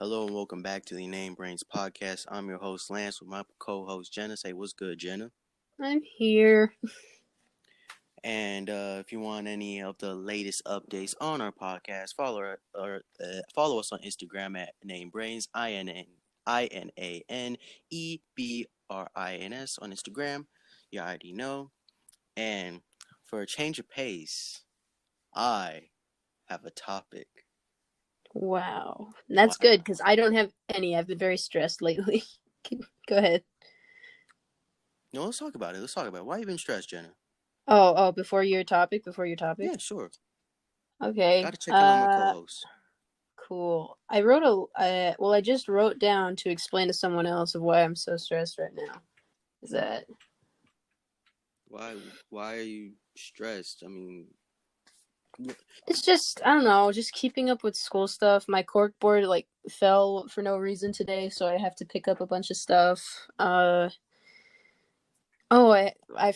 Hello and welcome back to the InaneBrains podcast. I'm your host Lance with my co-host Jenna. Say what's good, Jenna. I'm here. And if you want any of the latest updates on our podcast, follow us on Instagram at InaneBrains, InaneBrins on Instagram. You already know. And for a change of pace, I have a topic. Wow. That's good because I don't have any. I've been very stressed lately. Go ahead. No, let's talk about it. Why have you been stressed, Jenna? Oh, before your topic? Yeah, sure. Okay. Gotta check in on my co-host. Cool. I just wrote down to explain to someone else of why I'm so stressed right now. Is that... Why are you stressed? I mean... It's just, I don't know, just keeping up with school stuff. My cork board, fell for no reason today, so I have to pick up a bunch of stuff. I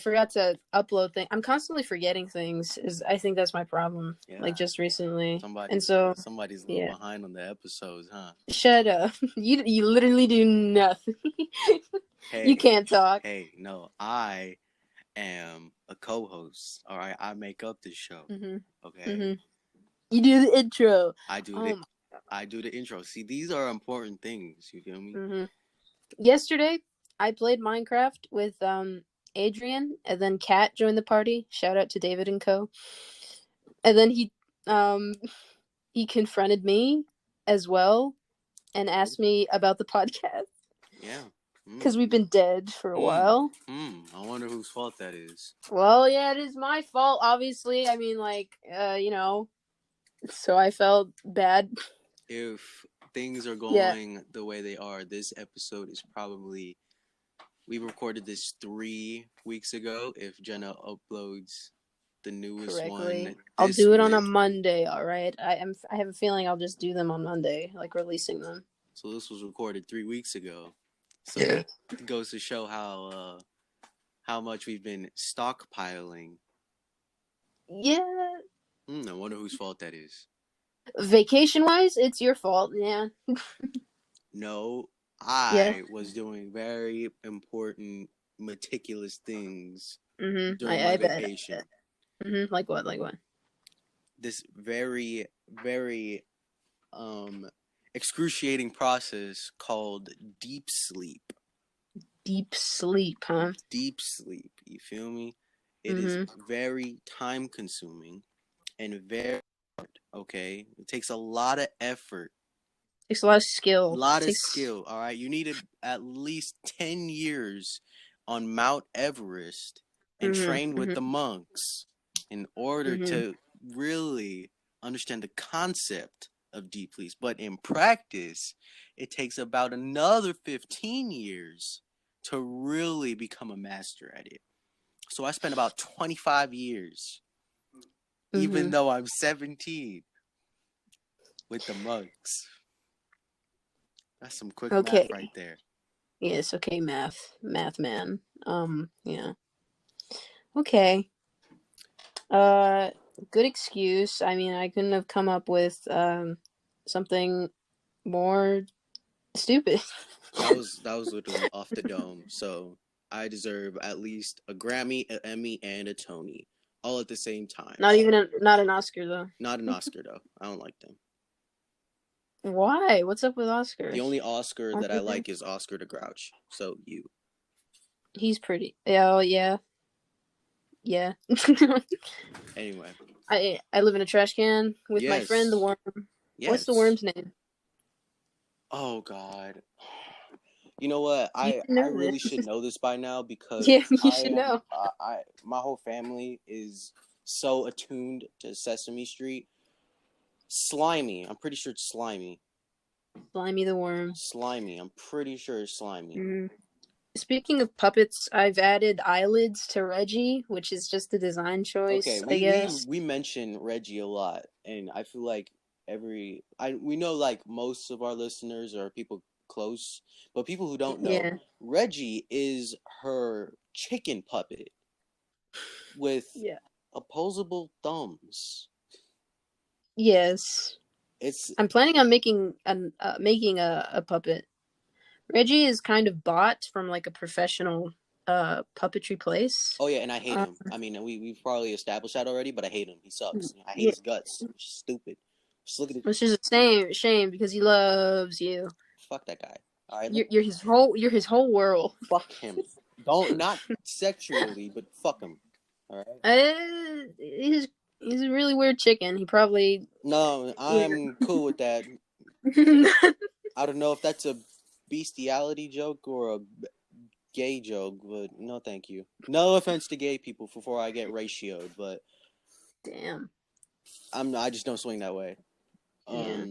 forgot to upload things. I'm constantly forgetting things. I think that's my problem. Yeah. Just recently. Somebody's a little behind on the episodes, huh? Shut up. You literally do nothing. Hey, you can't talk. Hey, no, I am a co-host. All right, I make up this show. Mm-hmm. Okay. Mm-hmm. You do the intro. I do the intro. See, these are important things. You feel me? Mm-hmm. Yesterday, I played Minecraft with Adrian, and then Kat joined the party. Shout out to David and Co. And then he confronted me as well and asked me about the podcast. Yeah. Because we've been dead for a while. I wonder whose fault that is. Well, yeah, it is my fault, obviously. I mean, so I felt bad. If things are going the way they are, this episode is probably... We recorded this 3 weeks ago. If Jenna uploads the newest correctly, one, I'll do it on a Monday. All right, I have a feeling I'll just do them on Monday, releasing them. So this was recorded 3 weeks ago. So it goes to show how much we've been stockpiling. Yeah. I wonder whose fault that is. Vacation-wise, it's your fault. Yeah. No, I was doing very important, meticulous things during my vacation. Mm-hmm. Like what? This very, very excruciating process called deep sleep. Deep sleep, huh? Deep sleep, you feel me? It is very time consuming and very hard, okay? It takes a lot of effort. It takes a lot of skill. Skill, all right? You needed at least 10 years on Mount Everest and train with the monks in order to really understand the concept of deep sleep. But in practice, it takes about another 15 years to really become a master at it. So I spent about 25 years, even though I'm 17, with the monks. That's some quick math right there. Yes, okay, math man. Yeah. Okay. Good excuse. I mean, I couldn't have come up with something more stupid. That was literally off the dome. So I deserve at least a Grammy, an Emmy, and a Tony, all at the same time. Not an Oscar though. Not an Oscar though. I don't like them. Why? What's up with Oscars? The only Oscar that I like is Oscar the Grouch. So you. He's pretty. Oh yeah. Yeah. Anyway. I live in a trash can with my friend the worm. Yes. What's the worm's name? Oh God. You know what? I really should know this by now because you should know. My whole family is so attuned to Sesame Street. Slimy. I'm pretty sure it's Slimy. Slimy the worm. Slimy. I'm pretty sure it's Slimy. Mm-hmm. Speaking of puppets, I've added eyelids to Reggie, which is just a design choice, I guess. We mention Reggie a lot, and I feel like we know like most of our listeners are people close, but people who don't know, Reggie is her chicken puppet with opposable thumbs. Yes. It's I'm planning on making a puppet. Reggie is kind of bought from like a professional puppetry place. oh yeah, and I hate him. I mean, we've probably established that already, but I hate him. He sucks. I hate Yeah, his guts. He's stupid. Just look at it. which is a shame because he loves you. Fuck that guy. All right, You're his whole world. fuck him. Don't not sexually, but fuck him. All right. He's a really weird chicken. He probably No, you I'm cool with that. know. I don't know if that's a bestiality joke or a gay joke, but no, thank you. No offense to gay people before I get ratioed, but Damn. I just don't swing that way. Yeah.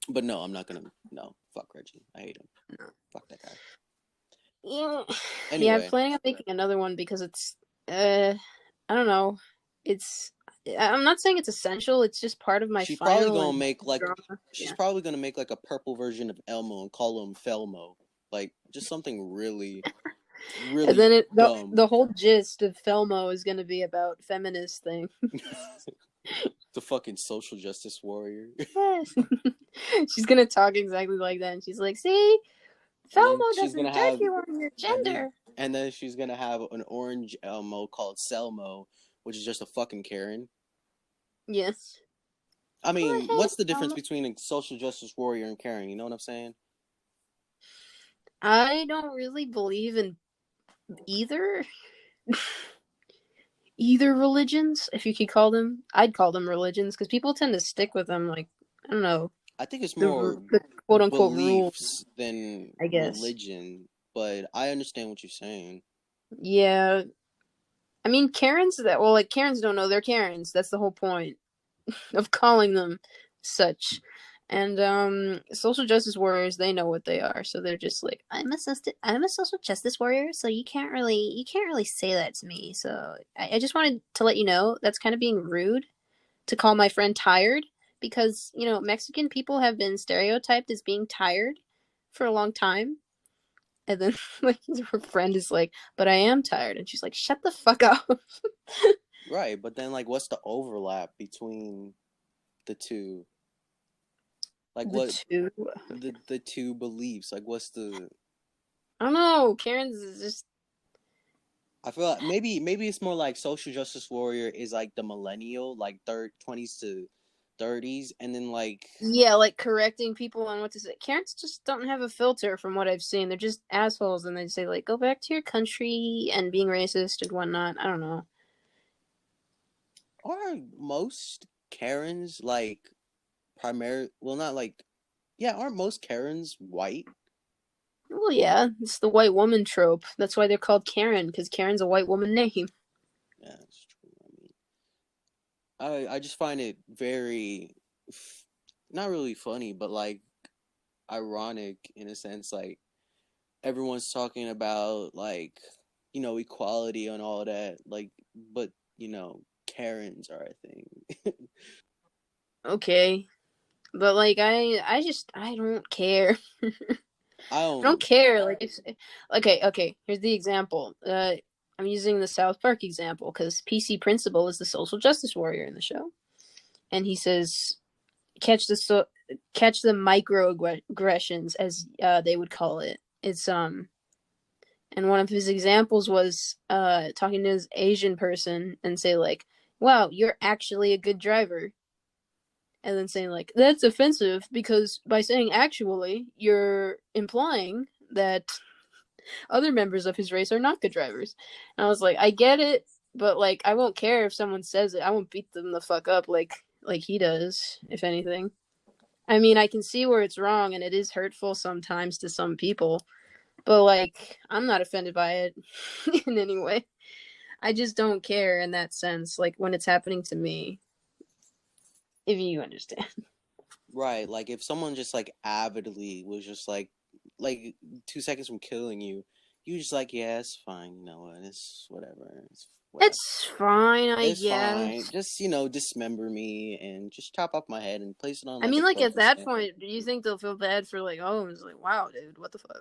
But no, I'm not gonna. No, fuck Reggie. I hate him. No. Fuck that guy. Yeah. Yeah. I'm Anyway, planning on making another one because it's I don't know. It's I'm not saying it's essential. It's just part of my she's probably final gonna and make like drama. she's Yeah. probably gonna make like a purple version of Elmo and call him Felmo, like just something really, And really then dumb. the whole gist of Felmo is going to be about feminist thing. The fucking social justice warrior. Yes. She's going to talk exactly like that. And she's like, see, And then Felmo she's doesn't gonna judge have you on your and gender. and then she's gonna have an orange Elmo called Selmo, which is just a fucking Karen. Yes. I Oh, mean, hey, what's the difference Felmo. between a social justice warrior and Karen? You know what I'm saying? I don't really believe in either. Either religions, if you could call them. I'd call them religions because people tend to stick with them, like, I don't know, I think it's more the quote unquote rules, beliefs than I guess. religion, but I understand what you're saying. Yeah. I mean, Karens don't know they're Karens. That's the whole point of calling them such. And social justice warriors, they know what they are, so they're just like, I'm a social justice warrior, so you can't really say that to me. So I just wanted to let you know that's kind of being rude to call my friend tired because Mexican people have been stereotyped as being tired for a long time. And then like her friend is like, but I am tired, and she's like, shut the fuck up. Right, but then like what's the overlap between the two? Like The what two. the two beliefs? Like what's the I don't know. Karen's is just I feel like maybe it's more like social justice warrior is like the millennial, like third 20s to 30s, and then like yeah, like correcting people on what to say. Karens just don't have a filter from what I've seen. They're just assholes, and they say like, "Go back to your country," and being racist and whatnot. I don't know. are most Karens like primary well not like yeah, aren't most Karens white? Well, yeah, it's the white woman trope. That's why they're called Karen because Karen's a white woman name. Yeah, that's true. I just find it very not really funny, but like ironic in a sense like everyone's talking about like equality and all that like but Karens are a thing. Okay, but like I don't care. I I don't don't care. Like, okay. Here's the example. I'm using the South Park example because PC Principal is the social justice warrior in the show, and he says, catch the microaggressions as they would call it. It's and one of his examples was talking to his Asian person and say like, "Wow, you're actually a good driver," and then saying like, "That's offensive because by saying actually, you're implying that other members of his race are not good drivers." And I was like, I get it, but like I won't care if someone says it. I won't beat them the fuck up like he does, if anything. I mean, I can see where it's wrong and it is hurtful sometimes to some people, but like I'm not offended by it in any way. I just don't care in that sense, like when it's happening to me, if you understand. right like if someone just like avidly was just like 2 seconds from killing you you just like yeah it's fine you know what it's whatever It's fine, I it's fine guess. just dismember me and just chop off my head and place it on I like a mean, like at trophy that stand. point, do you think they'll feel bad for like, oh, it's like, wow, dude, what the fuck?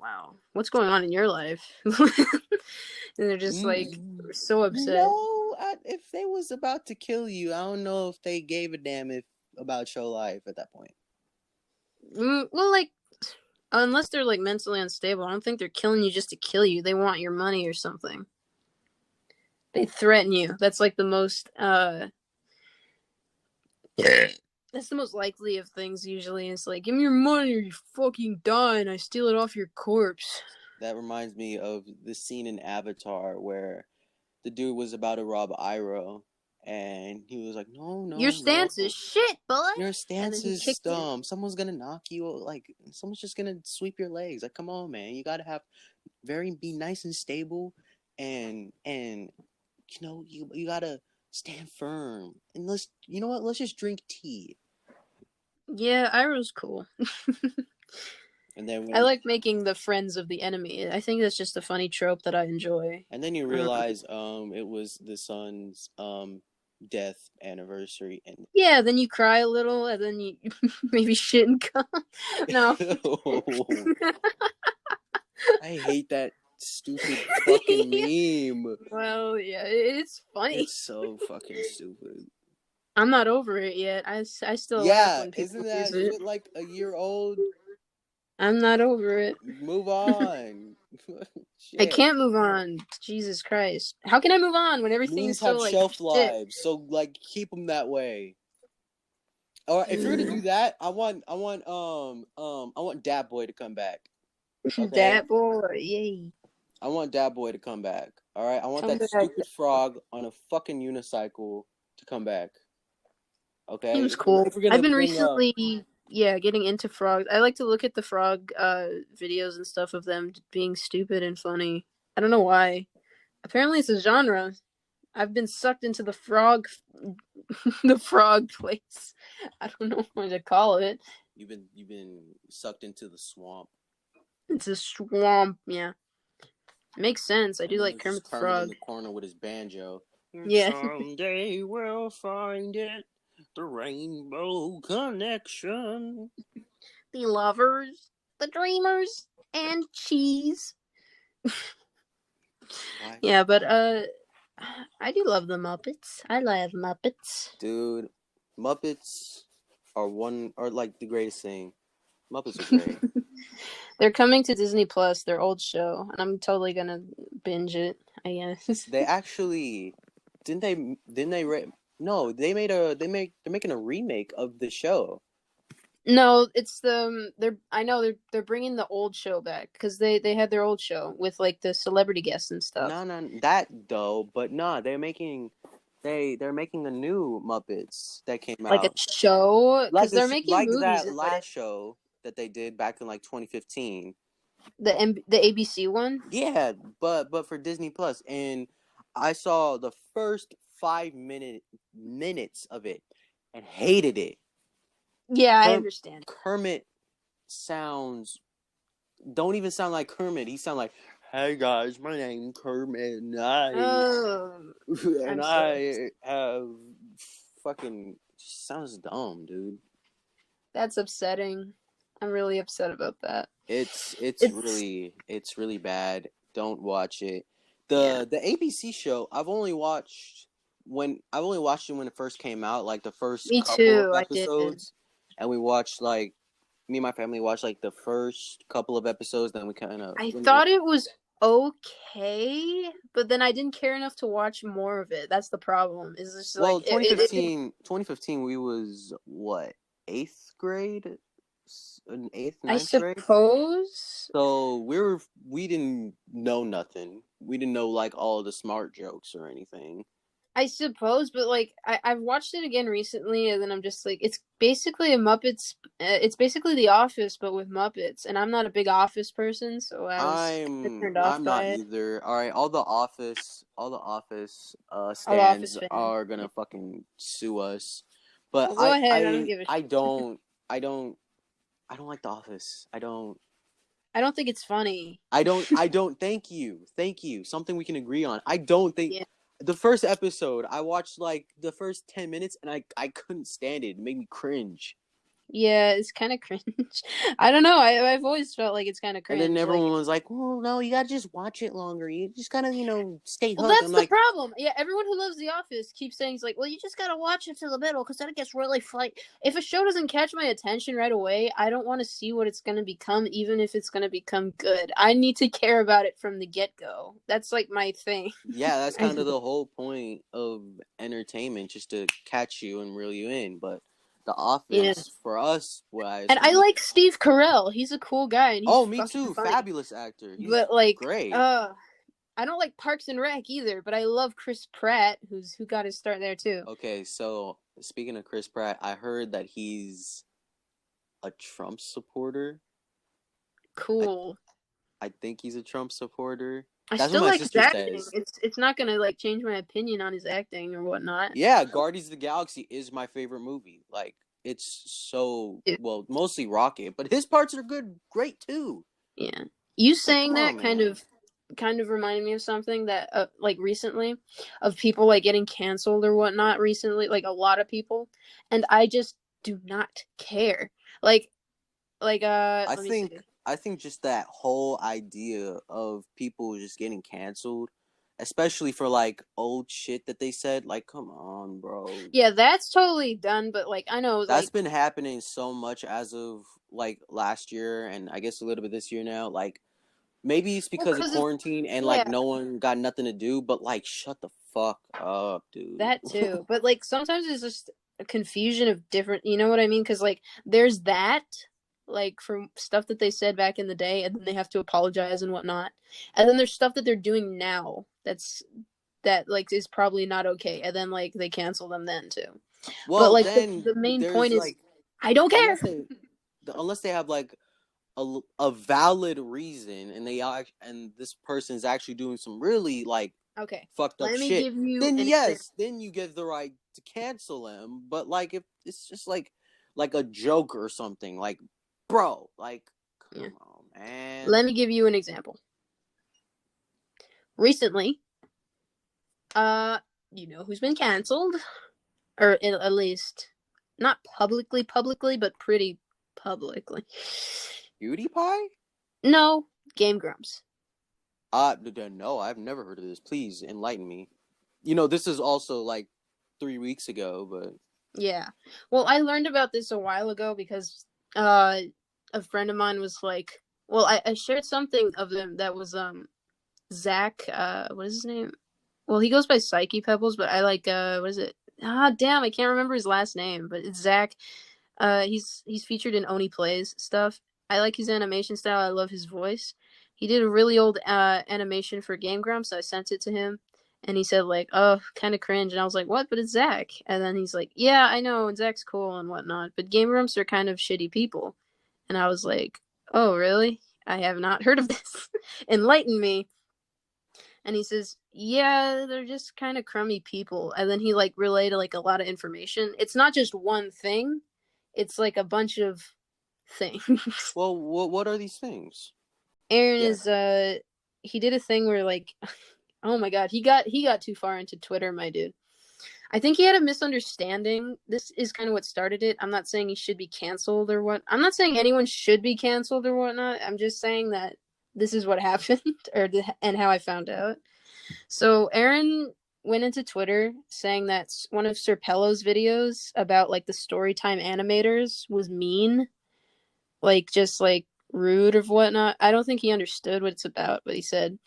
Wow, what's going on in your life? And they're just like Mm, so upset. no, if they was about to kill you, I don't know if they gave a damn if about your life at that point. Well, like, unless they're like mentally unstable, I don't think they're killing you just to kill you. They want your money or something. They threaten you. That's like the most that's the most likely of things usually. It's like, give me your money or you fucking die and I steal it off your corpse. That reminds me of the scene in Avatar where the dude was about to rob Iroh, and he was like, "No, Your no, stance no, is shit, boy. your And then stance he is kicked it. dumb. Someone's gonna knock you. Like, someone's just gonna sweep your legs. Like, come on, man. You gotta be nice and stable, and you gotta stand firm. And you know what? Let's just drink tea." Yeah, Iroh's cool. And then I like making the friends of the enemy. I think that's just a funny trope that I enjoy. And then you realize it was the son's death anniversary, and yeah, then you cry a little, and then you maybe shit and cum. No. I hate that stupid fucking meme. Well, yeah, it's funny. It's so fucking stupid. I'm not over it yet. I still laugh when people isn't that use it. shit like a year old? I'm not over it. Move on. I Shit. can't move on. Jesus Christ. How can I move on when everything Memes is so have like shelf shit? lives, so like keep them that way. Or if you're gonna do that, I want Dat Boy to come back. Okay. Dat Boy, yay. I want Dat Boy to come back. All right. I want Come that back. stupid frog on a fucking unicycle to come back. Okay. He was cool. If we're gonna I've been bring recently, getting into frogs. I like to look at the frog videos and stuff of them being stupid and funny. I don't know why. Apparently, it's a genre. I've been sucked into the frog, the frog place. I don't know what to call it. you've been sucked into the swamp. It's a swamp. Yeah, makes sense. I do like Kermit the Frog in the corner with his banjo. Yeah. Someday we'll find it. The rainbow connection. The lovers, the dreamers, and cheese. Yeah, but I do love the Muppets. I love Muppets. Dude, Muppets are like the greatest thing. Muppets are great. They're coming to Disney Plus, their old show, and I'm totally gonna binge it, I guess. They actually no, they're making a remake of the show. No, it's they're bringing the old show back because they had their old show with like the celebrity guests and stuff. No, that though, but they're making a new Muppets that came out, like a show because they're making like movies. That last show that they did back in like 2015. The ABC one. Yeah, but for Disney Plus, and I saw the first 5 minutes of it and hated it. Yeah, I understand. Kermit don't even sound like Kermit. He sound like, "Hey guys, my name's Kermit, and I have fucking sounds dumb, dude." That's upsetting. I'm really upset about that. It's really bad. Don't watch it. The ABC show I've only watched when it first came out, like the first couple of episodes. And we watched me and my family watched like the first couple of episodes, then we kind of. I thought it was okay, but then I didn't care enough to watch more of it. That's the problem. Is just well, 2015, we was what, 8th grade, in 8th, 9th grade. I suppose. So we didn't know nothing. We didn't know like all of the smart jokes or anything. I suppose, but like I've watched it again recently, and then I'm just like, it's basically a Muppets. It's basically The Office, but with Muppets, and I'm not a big Office person, so I'm turned off I'm by not it. either. All right, all the Office stands are gonna fucking sue us. But well, go ahead. I don't give a shit. I don't like The Office. I don't think it's funny. I don't. Thank you. Something we can agree on. I don't think. Yeah. The first episode, I watched like the first 10 minutes, and I couldn't stand it. It made me cringe. Yeah, it's kind of cringe. I don't know. I've always felt like it's kind of And then cringe. Like, everyone was like, "Well, no, you gotta just watch it longer. You just gotta, stay well, hooked." that's I'm the like, problem. Yeah, everyone who loves The Office keeps saying, it's like, well, you just gotta watch it to the middle because then it gets really like, if a show doesn't catch my attention right away, I don't want to see what it's gonna become, even if it's gonna become good. I need to care about it from the get go. That's like my thing. yeah, that's kind of the whole point of entertainment, just to catch you and reel you in. But The Yeah. Office, for us, was And I we. like Steve Carell. He's a cool guy and he's Oh, me fucking too. funny. Fabulous actor. He's But like, great. I don't like Parks and Rec either, but I love Chris Pratt, who got his start there too. Okay, so speaking of Chris Pratt, I heard that he's a Trump supporter. I Cool. I think he's a Trump supporter. I That's what still my like his sister acting. says. It's not gonna like change my opinion on his acting or whatnot. Yeah, Guardians of the Galaxy is my favorite movie. Like, it's so Yeah. well, mostly Rocket, but his parts are great too. Yeah. You Like, saying come on, that man. kind of reminded me of something that like recently, of people like getting canceled or whatnot recently, like a lot of people, and I just do not care. Like I let me see. think I think just that whole idea of people just getting canceled, especially for like old shit that they said, like, come on, bro. Yeah, that's totally done, but like I know That's like, been happening so much as of like last year and I guess a little bit this year now. Like, maybe it's well, because of cuz of, quarantine and like yeah, no one got nothing to do, but like shut the fuck up, dude. that too. But like sometimes it's just a confusion of different, you know what I mean? Cuz like there's that, like from stuff that they said back in the day and then they have to apologize and whatnot. And then there's stuff that they're doing now that like is probably not okay, and then like they cancel them then too. But Well, like then the main there's point is like I don't care. unless they unless they have like a valid reason and and this person is actually doing some really like Okay. fucked up Let me shit, give you then an example. yes, then you get the right to cancel them. But like if it's just like a joke or something, like bro, like Yeah. come on, man. Let me give you an example. Recently, uh you know who's been canceled, or at least not publicly, but pretty publicly. Cutie Pie? No, Game Grumps. No, I've never heard of this. Please enlighten me. This is also like 3 weeks ago, but Yeah. Well, I learned about this a while ago because uh a friend of mine was like, well, I shared something of them that was Zach, what is his name? Well, he goes by Psyche Pebbles, but I like what is it? Ah, damn, I can't remember his last name, but it's Zach. He's featured in Oni Plays stuff. I like his animation style. I love his voice. He did a really old animation for Game Grumps. So I sent it to him, and he said like, "Oh, kind of cringe." And I was like, "What?" But it's Zach. And then he's like, "Yeah, I know, and Zach's cool and whatnot, but Game Grumps are kind of shitty people." And I was like, "Oh, really? I have not heard of this. Enlighten me." And he says, "Yeah, they're just kind of crummy people." And then he like relayed like a lot of information. It's not just one thing; it's like a bunch of things. well, what are these things? Aaron Yeah. is he did a thing where like, oh my god, he got too far into Twitter, my dude. I think he had a misunderstanding. This is kind of what started it. I'm not saying he should be canceled or what. I'm not saying anyone should be canceled or whatnot. I'm just saying that this is what happened, and how I found out. So Aaron went into Twitter saying that one of Sir Pello's videos about like the storytime animators was mean, like just like rude or whatnot. I don't think he understood what it's about, but he said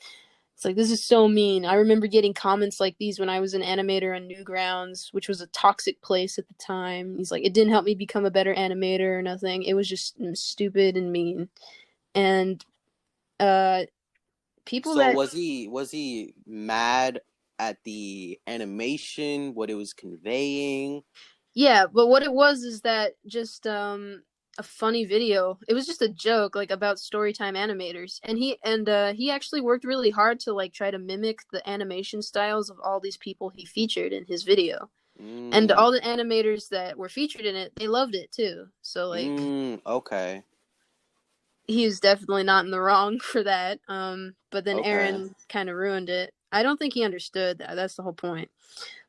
it's like, this is so mean. I remember getting comments like these when I was an animator on Newgrounds, which was a toxic place at the time. He's like, it didn't help me become a better animator or nothing. It was just stupid and mean. And uh people So that was he mad at the animation, what it was conveying? Yeah, but what it was is that just a funny video. It was just a joke like about storytime animators. And he actually worked really hard to like try to mimic the animation styles of all these people he featured in his video. And Mm, all the animators that were featured in it, they loved it too. So like okay. he was definitely not in the wrong for that. But then Okay. Aaron kind of ruined it. I don't think he understood that. That's the whole point.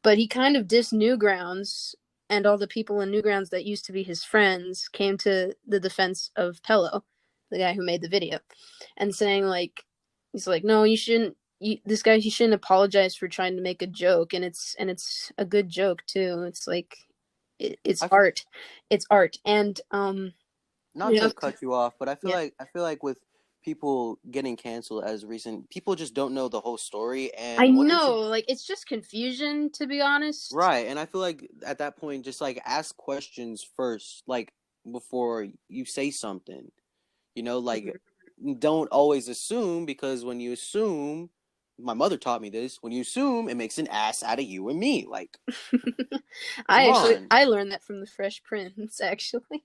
But he kind of dissed Newgrounds and all the people in Newgrounds that used to be his friends came to the defense of Pello, the guy who made the video, and saying like, he's like, no, you shouldn't. This guy, he shouldn't apologize for trying to make a joke, and it's a good joke too. It's like, it's I art, and not you know, to cut you off, but yeah, I feel like with people getting canceled as recent, people just don't know the whole story I and what they know, should. like it's just confusion, to be honest. Right, and I feel like at that point, just like ask questions first, like before you say something. You know, like don't always assume, because when you assume, my mother taught me this. When you assume, it makes an ass out of you and me. Like, come on. I learned that from the Fresh Prince, actually.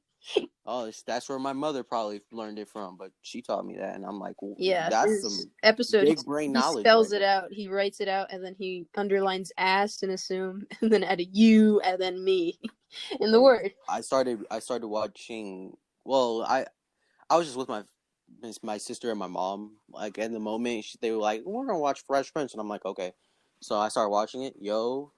Oh, that's where my mother probably learned it from, but she taught me that, and I'm like, Yeah, that's his some episode, big brain he knowledge spells right it there. out. He writes it out, and then he underlines ass and assume, and then add a you, and then me in the Hey, word. I started watching. Well, I was just with my sister and my mom. Like in the moment, they were like, "We're gonna watch Fresh Prince," and I'm like, "Okay." So I started watching it. Yo,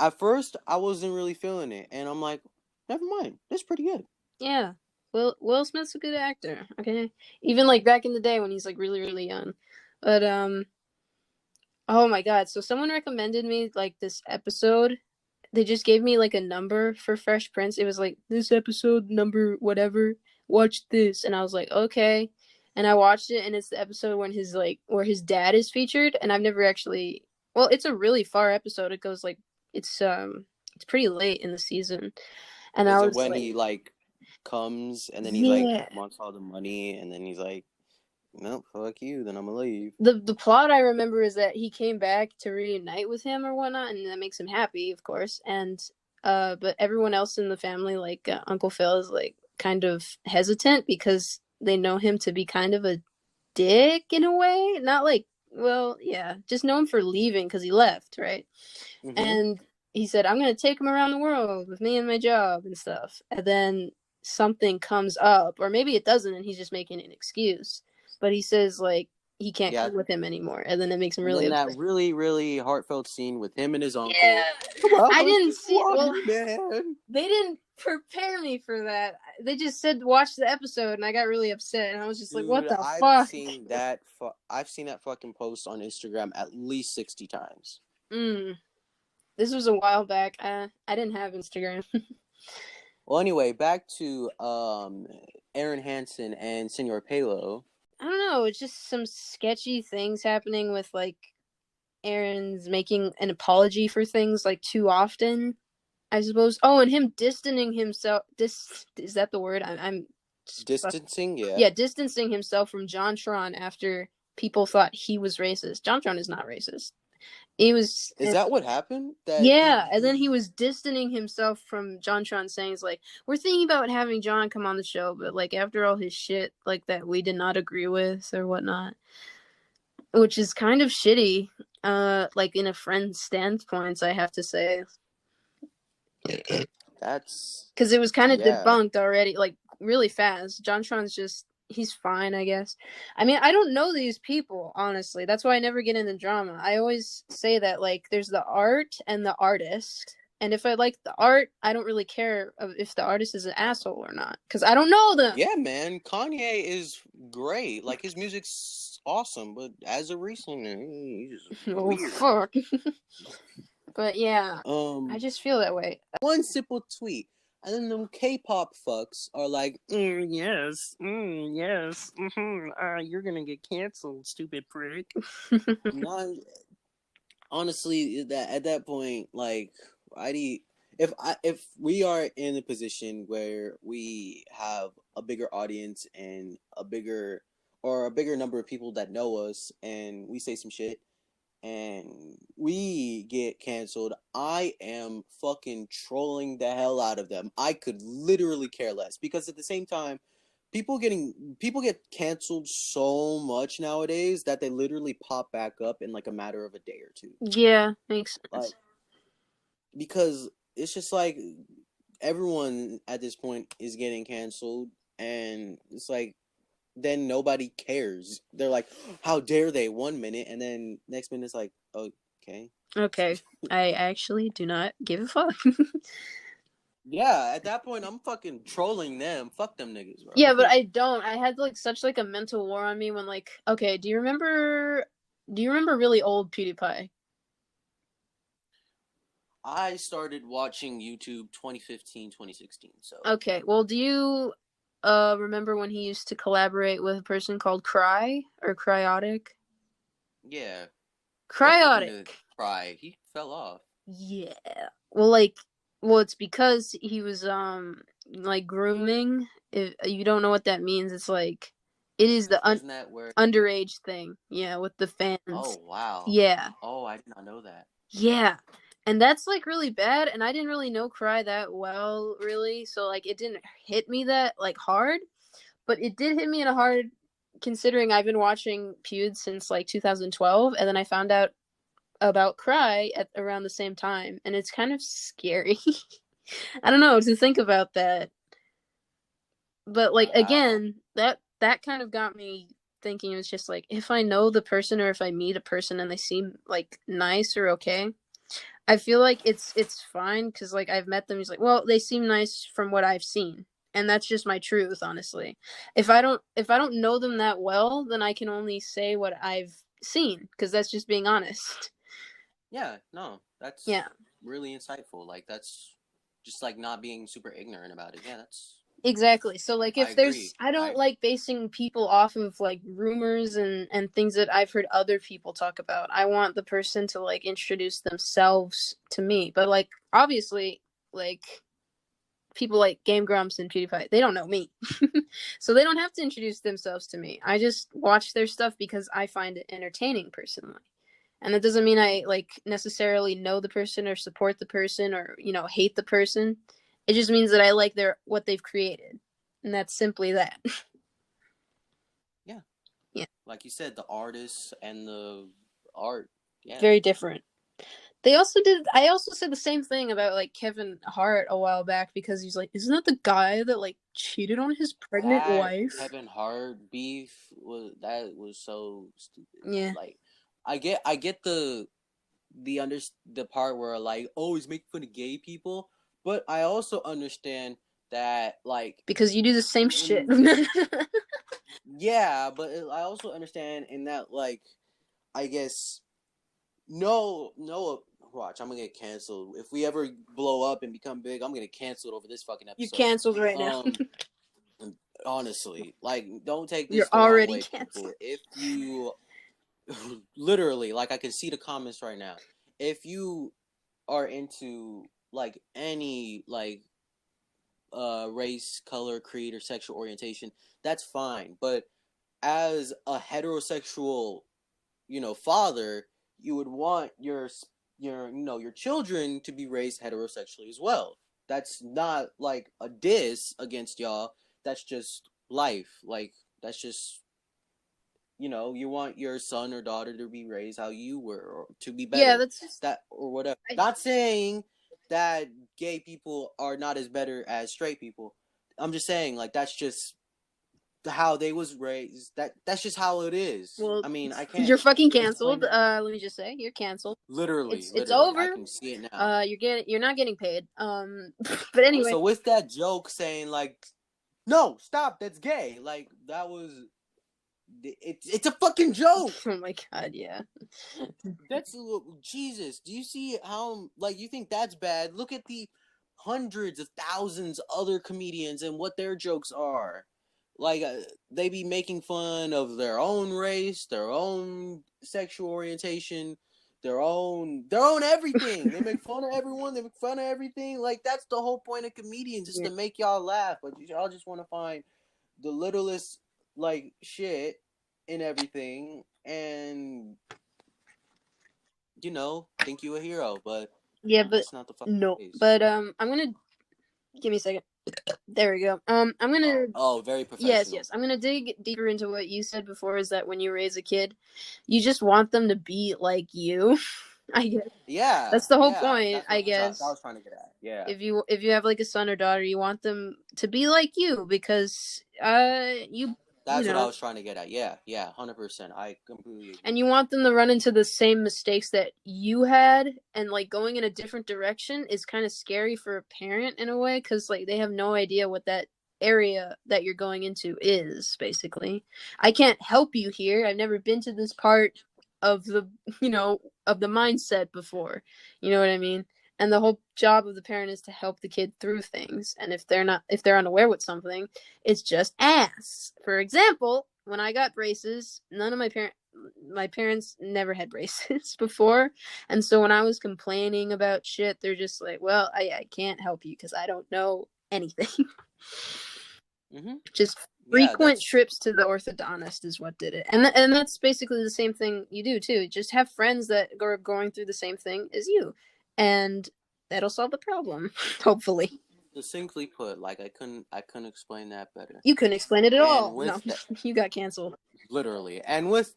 at first I wasn't really feeling it, and I'm like, "Never mind, it's pretty good." Yeah, Will Smith's a good actor. Okay, even like back in the day when he's like really really young, but oh my god! So someone recommended me like this episode. They just gave me like a number for Fresh Prince. It was like this episode number whatever. Watch this, and I was like, okay. And I watched it, and it's the episode when his like where his dad is featured. And I've never actually. Well, it's a really far episode. It goes like it's pretty late in the season, and I Is it was when like, he like comes and then he like yeah. wants all the money and then he's like, "Nope, fuck you, then I'm gonna leave." The plot I remember is that he came back to reunite with him or whatnot, and that makes him happy, of course. And but everyone else in the family, like Uncle Phil, is like kind of hesitant because they know him to be kind of a dick in a way. Not like, well, yeah, just know him for leaving because he left, right? Mm-hmm. And he said, I'm gonna take him around the world with me and my job and stuff. And then something comes up, or maybe it doesn't, and he's just making an excuse. But he says like he can't Yeah, come with him anymore, and then it makes him and really then that upset. really really heartfelt scene with him and his uncle. Yeah, Well, I I didn't just see. love Well, you, man. they didn't prepare me for that. They just said watch the episode, and I got really upset, and I was just like, "What Dude, the fuck?" I've seen that fucking post on Instagram at least 60 times. Mm. This was a while back. I didn't have Instagram. Well, anyway, back to Aaron Hansen and Senor Palo. I don't know. It's just some sketchy things happening with like Aaron's making an apology for things like too often, I suppose. Oh, and him distancing himself. Is that the word? I'm Distancing, yeah. yeah, distancing himself from JonTron after people thought he was racist. JonTron is not racist. He was, Is that what happened? That yeah, and then he was distancing himself from JonTron, saying like, "We're thinking about having John come on the show, but like after all his shit like that we did not agree with or whatnot," which is kind of shitty. Like in a friend's standpoint, I have to say, that's because it was kind of yeah. debunked already, like really fast. JonTron's just he's fine, I guess. I mean, I don't know these people honestly. That's why I never get into drama. I always say that like there's the art and the artist. And if I like the art, I don't really care if the artist is an asshole or not, because I don't know them. Yeah, man. Kanye is great. Like his music's awesome, but as of recent, he's just Oh weird. fuck. But yeah, I Um, just feel that way. one simple tweet, and then them K-pop fucks are like, yes, you're gonna get canceled, stupid prick." Not honestly, that at that point, like, if we are in a position where we have a bigger audience and a bigger number of people that know us, and we say some shit and we get canceled, I am fucking trolling the hell out of them. I could literally care less, because at the same time, people get canceled so much nowadays that they literally pop back up in like a matter of a day or two. Yeah, makes Like, sense. because it's just like everyone at this point is getting canceled, and it's like then nobody cares. They're like, how dare they, 1 minute, and then next minute it's like, okay. Okay, I actually do not give a fuck. Yeah, at that point, I'm fucking trolling them. Fuck them niggas, Yeah, but bro. I don't. I had like such like a mental war on me when like, okay, do you remember really old PewDiePie? I started watching YouTube 2015, 2016. So Okay, well, do you remember when he used to collaborate with a person called Cry or Cryotic? yeah, what happened to Cryotic. Cry? He fell off. Yeah. Well, like, well, it's because he was like grooming. If you don't know what that means, it's like it is the Isn't that where? underage thing. Yeah, with the Oh fans. wow. Yeah. Oh, I did not know that. Yeah. And that's like really bad, and I didn't really know Cry that well, really. So like it didn't hit me that like hard, but it did hit me in a hard considering I've been watching Pewd since like 2012, and then I found out about Cry at around the same time, and it's kind of scary. I don't know to think about that, but like Wow. again, that kind of got me thinking. It was just like if I know the person or if I meet a person and they seem like nice or okay, I feel like it's fine because like I've met them. He's like, well, they seem nice from what I've seen, and that's just my truth, honestly. If I don't know them that well, then I can only say what I've seen because that's just being honest. Yeah, no, that's Yeah, really insightful. Like that's just like not being super ignorant about it. Yeah, that's exactly. So like I if agree. I I don't agree. like basing people off of like rumors and things that I've heard other people talk about. I want the person to like introduce themselves to me. But like obviously like people like Game Grumps and PewDiePie, they don't know me. So they don't have to introduce themselves to me. I just watch their stuff because I find it entertaining personally. And that doesn't mean I like necessarily know the person or support the person or, hate the person. It just means that I like their what they've created. And that's simply that. Yeah, Yeah. like you said, the artists and the art. Yeah. Very different. I also said the same thing about like Kevin Hart a while back because he's like, isn't that the guy that like cheated on his pregnant That wife? Kevin Hart beef was so stupid. Yeah. Like, I get the part where like oh he's making fun of gay people, but I also understand that like Because you do the same shit. in yeah, but I also understand in that like I guess no watch I'm gonna get canceled if we ever blow up and become big. I'm gonna get canceled over this fucking You're episode. canceled right now. Um, honestly, like don't take You're this the wrong already way, canceled. people. If you literally like I can see the comments right now. If you are into like any like race, color, creed, or sexual orientation, that's fine. But as a heterosexual, father, you would want your children to be raised heterosexually as well. That's not like a diss against y'all. That's just life. Like that's just you want your son or daughter to be raised how you were or to be Yeah, better that's just that or whatever. I, Not saying that gay people are not as better as straight people. I'm just saying like that's just how they was raised. That's just how it is. well, I mean, I can't you're fucking explain canceled. that. Let me just say, you're canceled. Literally, It's literally, I over. can see it now. You're not getting paid. But anyway. So with that joke saying like, no, stop, that's gay. Like that was it's a fucking joke. Oh my god, yeah. That's Jesus. Do you see how like you think that's bad? Look at the hundreds of thousands other comedians and what their jokes are. Like they be making fun of their own race, their own sexual orientation, their own everything. They make fun of everyone. They make fun of everything. Like that's the whole point of comedians, just Yeah. to make y'all laugh. But y'all just want to find the littlest like shit in everything and think you a hero, but Yeah, but that's not the fucking no. case. But I'm gonna give me a second. There we go. I'm gonna Oh, very yes, professional. yes. I'm gonna dig deeper into what you said before. Is that when you raise a kid, you just want them to be like you? I guess Yeah, that's the whole yeah, point. that's I what I guess was trying to get at. Yeah, if you have like a son or daughter, you want them to be like you because you That's what I was trying to get at. Yeah, 100%. I completely agree. And you want them to run into the same mistakes that you had, and like going in a different direction is kind of scary for a parent in a way, because like they have no idea what that area that you're going into is. Basically, I can't help you here. I've never been to this part of the of the mindset before. You know what I mean? And the whole job of the parent is to help the kid through things. And if they're unaware with something, it's just ass. For example, when I got braces, none of my parents never had braces before, and so when I was complaining about shit, they're just like, "Well, I can't help you because I don't know anything." Just frequent trips to the orthodontist is what did it, and that's basically the same thing you do too. Just have friends that are going through the same thing as you, and that'll solve the problem, hopefully. Succinctly put, like I couldn't explain that better. You couldn't explain it at all. No, you got canceled. Literally, and with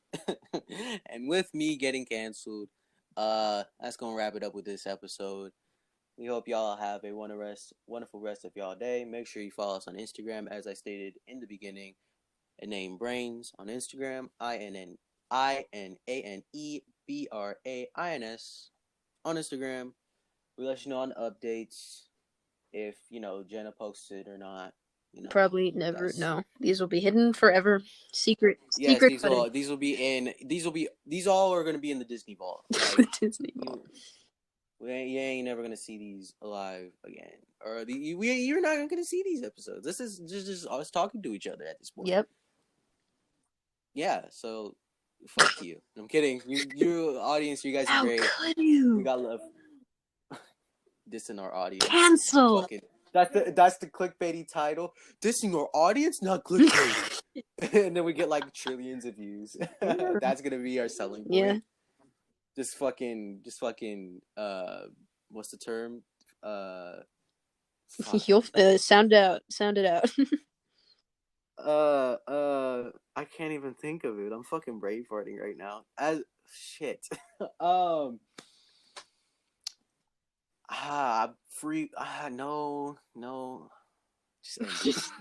and with me getting canceled, that's gonna wrap it up with this episode. We hope y'all have a wonderful rest of y'all day. Make sure you follow us on Instagram, as I stated in the beginning. InaneBrains on Instagram. InaneBrains on Instagram. We let you know on updates if Jenna posts it or not. Probably never. No, these will be hidden forever. Secret. Yes, secret these all are gonna be in the Disney Vault. Like, Disney Vault. You ain't never gonna see these alive again, or you're not gonna see these episodes. This is just us talking to each other at this point. Yep. Yeah. So, fuck you. I'm kidding. You audience, you guys are great. How could you? We got love. Dissing our audience. Cancel. Fucking. That's the clickbaity title. Dissing our audience, not clickbait. And then we get like trillions of views. That's gonna be our selling point. Yeah. Just fucking, what's the term? You'll sound it out. I can't even think of it. I'm fucking brain farting right now. Shit. No. Just